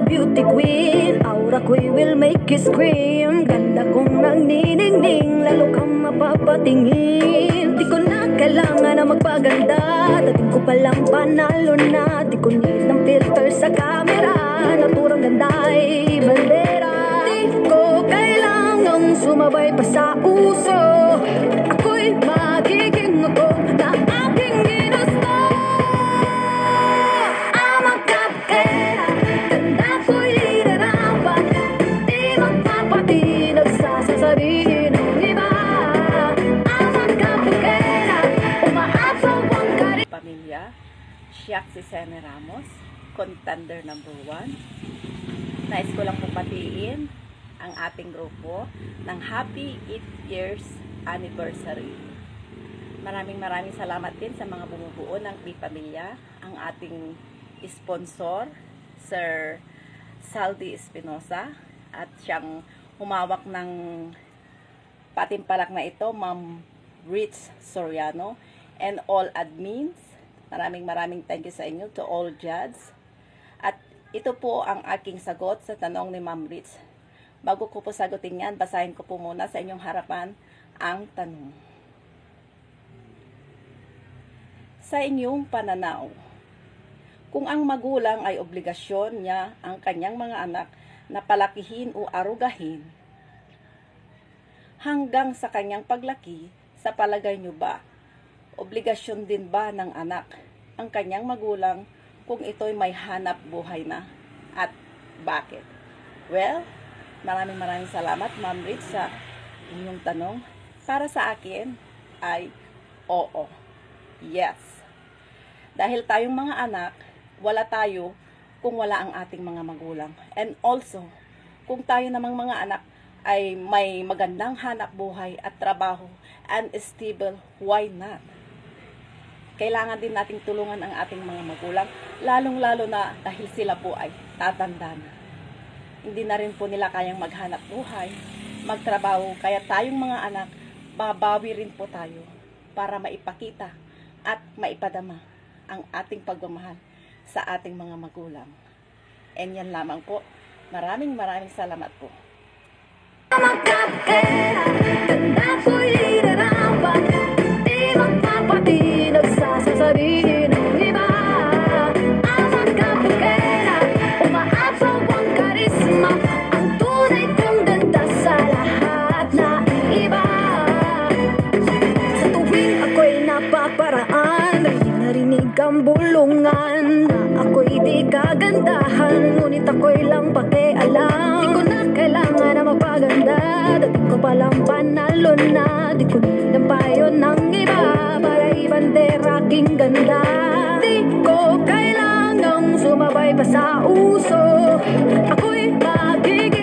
the beauty queen. Aura ko'y will make you scream. Ganda kong nagniningning, lalo kang mapapatingin. Di ko na kailangan na magpaganda, dating ko palang panalo na. Di ko need ng filter sa camera, naturang ganda ay bandera. Di ko kailangang sumabay pa sa uso, ako'y magiging ako na aking ginusto. I'm a cupcake, ganda ko'y inarapan. Di magpapatinag sa sasabihin ng iba. I'm a cupcake, umaasaw ang karin. Pamilya, siya si Sene Ramos, contender number 1. Nais ko lang pong batiin ang ating grupo ng happy 8 years anniversary. Maraming salamat din sa mga bumubuo ng Di Pamilya, ang ating sponsor, Sir Saldi Espinosa, at siyang humawak ng patimpalak na ito, Ma'am Rich Soriano, and all admins. Maraming thank you sa inyo, to all judges. At ito po ang aking sagot sa tanong ni Ma'am Rich. Bago ko po sagutin yan, basahin ko po muna sa inyong harapan ang tanong. Sa inyong pananaw, kung ang magulang ay obligasyon niya ang kanyang mga anak na palakihin o arugahin, hanggang sa kanyang paglaki, sa palagay niyo ba, obligasyon din ba ng anak ang kanyang magulang kung ito'y may hanap buhay na? At bakit? Well, maraming salamat, Ma'am Rich, sa inyong tanong. Para sa akin ay oo. Yes. Dahil tayong mga anak, wala tayo kung wala ang ating mga magulang. And also, kung tayo namang mga anak ay may magandang hanap buhay at trabaho and stable, why not? Kailangan din nating tulungan ang ating mga magulang, lalong-lalo na dahil sila po ay tatanda na. Hindi na rin po nila kayang maghanap buhay, magtrabaho, kaya tayong mga anak, babawi rin po tayo para maipakita at maipadama ang ating pagmamahal sa ating mga magulang. And yan lamang po. Maraming salamat po. Ganda ko'y inarapan. Di magpapatinag sa sasabihin ng iba. I'm a kapukera, umaasaw ang karisma. Ang tunay kong ganda sa lahat na iba. Sa tuwing ako'y napaparaan, narinig ang bulungan na ako'y di kagandahan, ngunit ako'y lang pakialam. Di ko na kailangan na magpaganda, dating ko palang panalo na. Di ko ng payo ng iba para ibandera aking ganda. Di ko kailangang sumabay pa sa uso, ako'y magiging